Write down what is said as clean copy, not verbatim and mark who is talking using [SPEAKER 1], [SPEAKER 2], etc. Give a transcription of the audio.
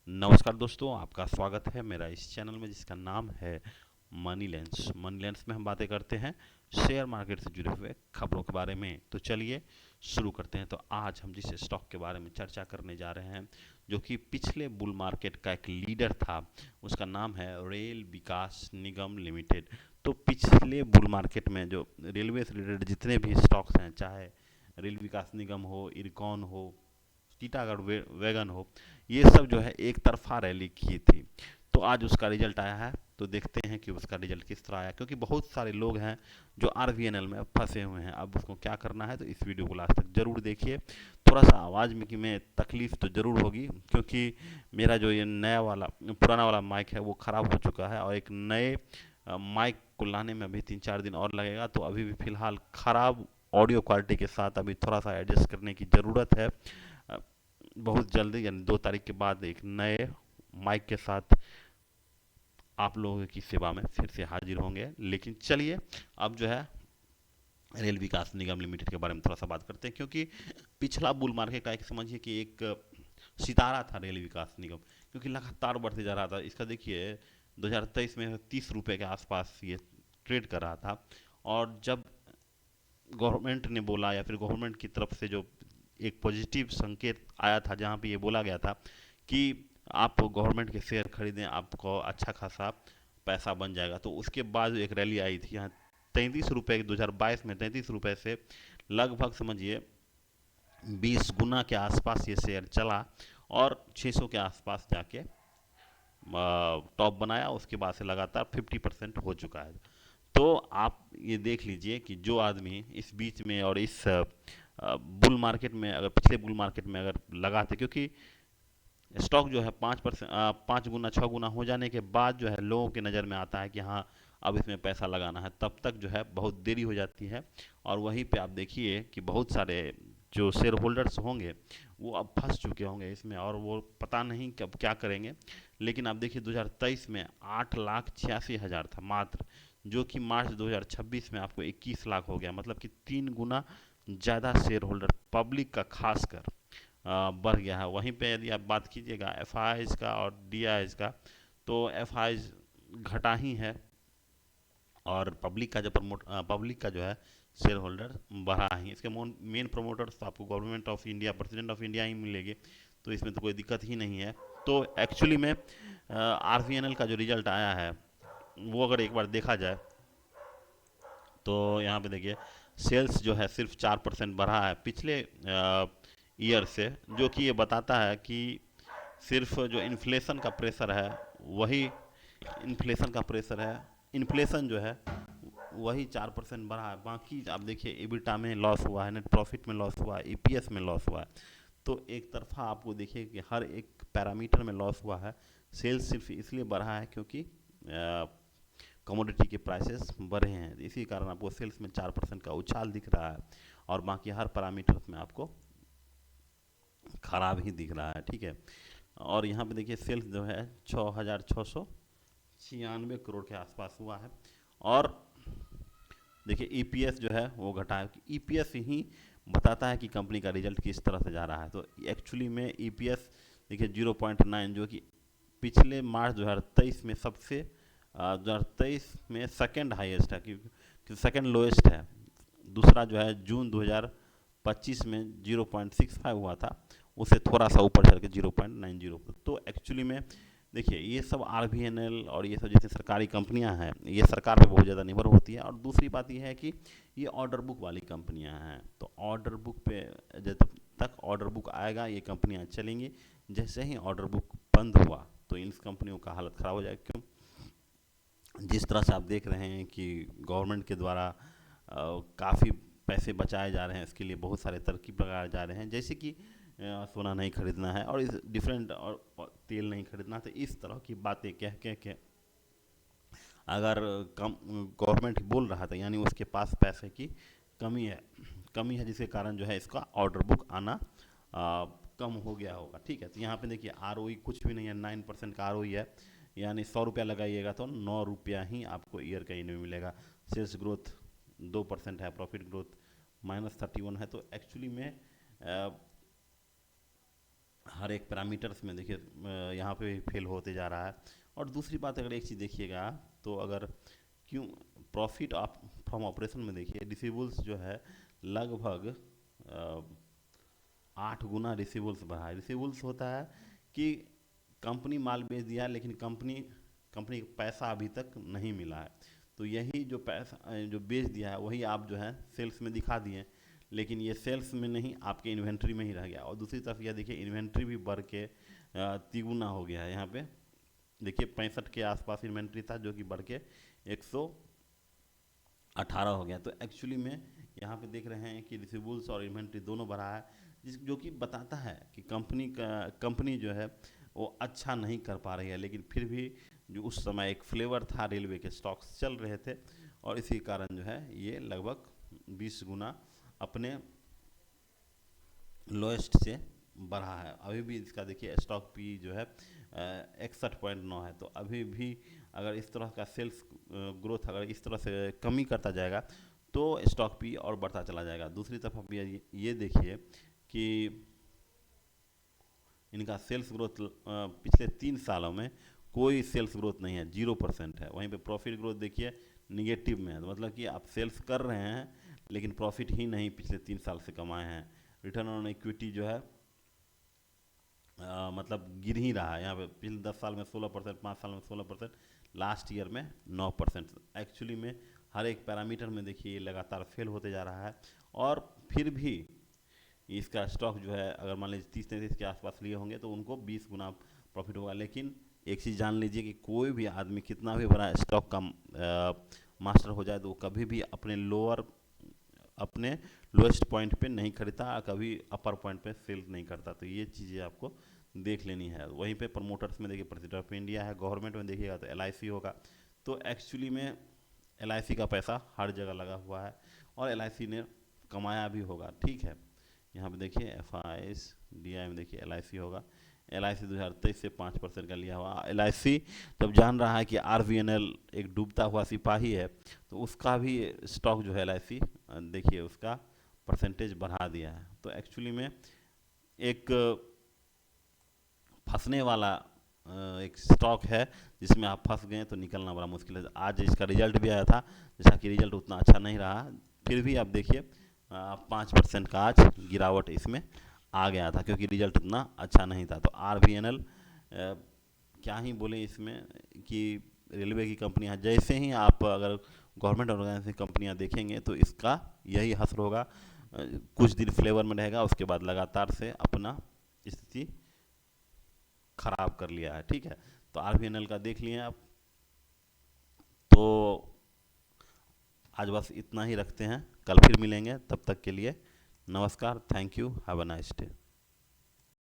[SPEAKER 1] नमस्कार दोस्तों, आपका स्वागत है मेरा इस चैनल में जिसका नाम है मनी लेंस। मनी लेंस में हम बातें करते हैं शेयर मार्केट से जुड़े हुए खबरों के बारे में। तो चलिए शुरू करते हैं। तो आज हम जिस स्टॉक के बारे में चर्चा करने जा रहे हैं, जो कि पिछले बुल मार्केट का एक लीडर था, उसका नाम है रेल विकास निगम लिमिटेड। तो पिछले बुल मार्केट में जो रेलवे से रिलेटेड जितने भी स्टॉक्स हैं, चाहे रेल विकास निगम हो, इरकॉन हो, टीटागढ़ वैगन हो, ये सब जो है एक तरफा रैली की थी। तो आज उसका रिजल्ट आया है, तो देखते हैं कि उसका रिजल्ट किस तरह आया, क्योंकि बहुत सारे लोग हैं जो आरवीएनएल में फंसे हुए हैं। अब उसको क्या करना है, तो इस वीडियो को लास्ट तक जरूर देखिए। थोड़ा सा आवाज़ में कि मैं तकलीफ तो ज़रूर होगी, क्योंकि मेरा जो ये नया वाला पुराना वाला माइक है वो ख़राब हो चुका है, और एक नए माइक को लाने में अभी 3-4 दिन और लगेगा। तो अभी भी फ़िलहाल ख़राब ऑडियो क्वालिटी के साथ अभी थोड़ा सा एडजस्ट करने की ज़रूरत है। अ, बहुत जल्दी यानी 2 तारीख के बाद एक नए माइक के साथ आप लोगों की सेवा में फिर से हाजिर होंगे। लेकिन चलिए अब जो है रेल विकास निगम लिमिटेड के बारे में थोड़ा सा बात करते हैं, क्योंकि पिछला बुल मार्केट का एक समझिए कि एक सितारा था रेल विकास निगम, क्योंकि लगातार बढ़ते जा रहा था। इसका देखिए 2023 में 30 रुपये के आसपास ये ट्रेड कर रहा था। और जब गवर्नमेंट ने बोला, या फिर गवर्नमेंट की तरफ से जो एक पॉजिटिव संकेत आया था, जहाँ पे ये बोला गया था कि आप गवर्नमेंट के शेयर खरीदें, आपको अच्छा खासा पैसा बन जाएगा, तो उसके बाद एक रैली आई थी यहाँ 33 रुपये, 2022 में 33 रुपये से लगभग समझिए 20 गुना के आसपास ये शेयर चला, और 600 के आसपास जाके टॉप बनाया। उसके बाद से लगातार 50% हो चुका है। तो आप ये देख लीजिए कि जो आदमी इस बीच में और इस बुल मार्केट में, अगर पिछले बुल मार्केट में अगर लगाते, क्योंकि स्टॉक जो है 5% 5 गुना 6 गुना हो जाने के बाद जो है लोगों के नज़र में आता है कि हाँ अब इसमें पैसा लगाना है, तब तक जो है बहुत देरी हो जाती है। और वहीं पे आप देखिए कि बहुत सारे जो शेयर होल्डर्स होंगे वो अब फंस चुके होंगे इसमें, और वो पता नहीं कि अब क्या करेंगे। लेकिन आप देखिए 2023 में 8,86,000 था मात्र, जो कि मार्च 2026 में आपको 21 लाख हो गया। मतलब कि 3 गुना ज़्यादा शेयर होल्डर पब्लिक का खासकर बढ़ गया है। वहीं पे यदि आप बात कीजिएगा एफ का और डी का, तो एफ घटा ही है, और पब्लिक का जो पब्लिक का जो है शेयर होल्डर बढ़ा ही। इसके मेन प्रमोटर्स तो आपको government of India, president of India ही मिलेंगे, तो इसमें तो कोई दिक्कत ही नहीं है। तो एक्चुअली में आर का जो रिजल्ट आया है वो अगर एक बार देखा जाए, तो यहाँ पे देखिए सेल्स जो है सिर्फ 4% बढ़ा है पिछले ईयर से, जो कि ये बताता है कि सिर्फ जो इन्फ्लेशन का प्रेशर है वही इन्फ्लेशन का प्रेशर है इन्फ्लेशन जो है वही 4% बढ़ा है। बाकी आप देखिए एबिटा में लॉस हुआ है, नेट प्रॉफिट में लॉस हुआ है, ईपीएस में लॉस हुआ है। तो एक तरफा आपको देखिए कि हर एक पैरामीटर में लॉस हुआ है। सेल्स सिर्फ इसलिए बढ़ा है क्योंकि कमोडिटी के प्राइसेस बढ़े हैं, इसी कारण आपको सेल्स में 4% का उछाल दिख रहा है, और बाकी हर पैरामीटर्स में आपको खराब ही दिख रहा है। ठीक है। और यहाँ पे देखिए सेल्स जो है 6,696 करोड़ के आसपास हुआ है। और देखिए ईपीएस जो है वो घटा है, ईपीएस ही बताता है कि कंपनी का रिजल्ट किस तरह से जा रहा है। तो एक्चुअली में ईपीएस देखिए 0.9, जो कि पिछले मार्च 2023 में सबसे 2023 में सेकंड हाईएस्ट है, क्योंकि सेकंड लोएस्ट है। दूसरा जो है जून 2025 में 0.65 हुआ था, उससे थोड़ा सा ऊपर चल के 0.90। तो एक्चुअली में देखिए ये सब आरबीएनएल और ये सब जैसे सरकारी कंपनियां हैं, ये सरकार पे बहुत ज़्यादा निर्भर होती है। और दूसरी बात ये है कि ये ऑर्डर बुक वाली कंपनियां हैं, तो ऑर्डर बुक पे जब तक ऑर्डर बुक आएगा ये कंपनियां चलेंगी। जैसे ही ऑर्डर बुक बंद हुआ तो इन कंपनियों का हालत ख़राब हो जाएगा। क्यों? जिस तरह से आप देख रहे हैं कि गवर्नमेंट के द्वारा काफ़ी पैसे बचाए जा रहे हैं, इसके लिए बहुत सारे तरकीब लगाए जा रहे हैं, जैसे कि सोना नहीं खरीदना है, और इस डिफरेंट और तेल नहीं खरीदना। तो इस तरह की बातें कह कह के अगर कम गवर्नमेंट बोल रहा था, यानी उसके पास पैसे की कमी है कमी है, जिसके कारण जो है इसका ऑर्डर बुक आना कम हो गया होगा। ठीक है। तो यहाँ पे देखिए आर कुछ भी नहीं है, 9% का आर है, यानी 100 रुपया लगाइएगा तो 9 रुपया ही आपको ईयर का इनकम मिलेगा। सेल्स ग्रोथ 2% है, प्रॉफिट ग्रोथ -31 है। तो एक्चुअली में हर एक पैरामीटर्स में देखिए यहाँ पे भी फेल होते जा रहा है। और दूसरी बात, अगर एक चीज़ देखिएगा तो अगर क्यों प्रॉफिट आप फ्रॉम ऑपरेशन में देखिए, रिसीवेबल्स जो है लगभग 8 गुना रिसीवेबल्स बढ़ा है। रिसीवेबल्स होता है कि कंपनी माल बेच दिया है, लेकिन कंपनी को पैसा अभी तक नहीं मिला है। तो यही जो पैसा जो बेच दिया है वही आप जो है सेल्स में दिखा दिए, लेकिन ये सेल्स में नहीं, आपके इन्वेंट्री में ही रह गया। और दूसरी तरफ यह देखिए इन्वेंट्री भी बढ़ के तिगुना हो गया है। यहाँ पे देखिए 65 के आसपास इन्वेंट्री था, जो कि बढ़ के 118 हो गया। तो एक्चुअली में यहाँ पे देख रहे हैं कि रिसीवेबल्स और इन्वेंट्री दोनों बढ़ा है, जो कि बताता है कि कंपनी जो है वो अच्छा नहीं कर पा रही है। लेकिन फिर भी जो उस समय एक फ्लेवर था, रेलवे के स्टॉक्स चल रहे थे, और इसी कारण जो है ये लगभग 20 गुना अपने लोएस्ट से बढ़ा है। अभी भी इसका देखिए स्टॉक पी जो है 61.9 है। तो अभी भी अगर इस तरह का सेल्स ग्रोथ अगर इस तरह से कमी करता जाएगा तो स्टॉक पी और बढ़ता चला जाएगा। दूसरी तरफ आप ये देखिए कि इनका सेल्स ग्रोथ पिछले 3 सालों में कोई सेल्स ग्रोथ नहीं है, 0% है। वहीं पे प्रॉफिट ग्रोथ देखिए निगेटिव में है, तो मतलब कि आप सेल्स कर रहे हैं लेकिन प्रॉफिट ही नहीं पिछले 3 साल से कमाए हैं। रिटर्न ऑन इक्विटी जो है मतलब गिर ही रहा है। यहाँ पे पिछले 10 साल में 16%, 5 साल में 16%, लास्ट ईयर में 9%। एक्चुअली में हर एक पैरामीटर में देखिए ये लगातार फेल होते जा रहा है। और फिर भी इसका स्टॉक जो है अगर मान लीजिए 30-33 के आसपास लिए होंगे तो उनको 20 गुना प्रॉफिट होगा। लेकिन एक चीज़ जान लीजिए कि कोई भी आदमी कितना भी बड़ा स्टॉक का मास्टर हो जाए तो वो कभी भी अपने लोएस्ट पॉइंट पे नहीं खरीदता, कभी अपर पॉइंट पे सेल नहीं करता। तो ये चीज़ें आपको देख लेनी है। वहीं पे प्रमोटर्स में देखिए प्रेसिडेंट ऑफ इंडिया है, गवर्नमेंट में देखिएगा तो LIC होगा। तो एक्चुअली में LIC का पैसा हर जगह लगा हुआ है और LIC ने कमाया भी होगा, ठीक है। यहाँ पे देखिए FIS DI में देखिए LIC होगा। LIC 2023 से 5% का लिया हुआ। LIC जब जान रहा है कि RVNL एक डूबता हुआ सिपाही है, तो उसका भी स्टॉक जो है LIC देखिए उसका परसेंटेज बढ़ा दिया है। तो एक्चुअली में एक फंसने वाला एक स्टॉक है जिसमें आप फंस गए तो निकलना बड़ा मुश्किल है। आज इसका रिजल्ट भी आया था, जैसा कि रिजल्ट उतना अच्छा नहीं रहा, फिर भी आप देखिए 5% का आज गिरावट इसमें आ गया था, क्योंकि रिजल्ट उतना अच्छा नहीं था। तो RVNL क्या ही बोले इसमें कि रेलवे की कंपनियां, जैसे ही आप अगर गवर्नमेंट ऑर्गेनाइजेशन कंपनियां देखेंगे तो इसका यही हश्र होगा। कुछ दिन फ्लेवर में रहेगा, उसके बाद लगातार से अपना स्थिति खराब कर लिया है, ठीक है। तो RVNL का देख लिए आप। तो आज बस इतना ही रखते हैं, कल फिर मिलेंगे, तब तक के लिए नमस्कार, thank you, have a nice day.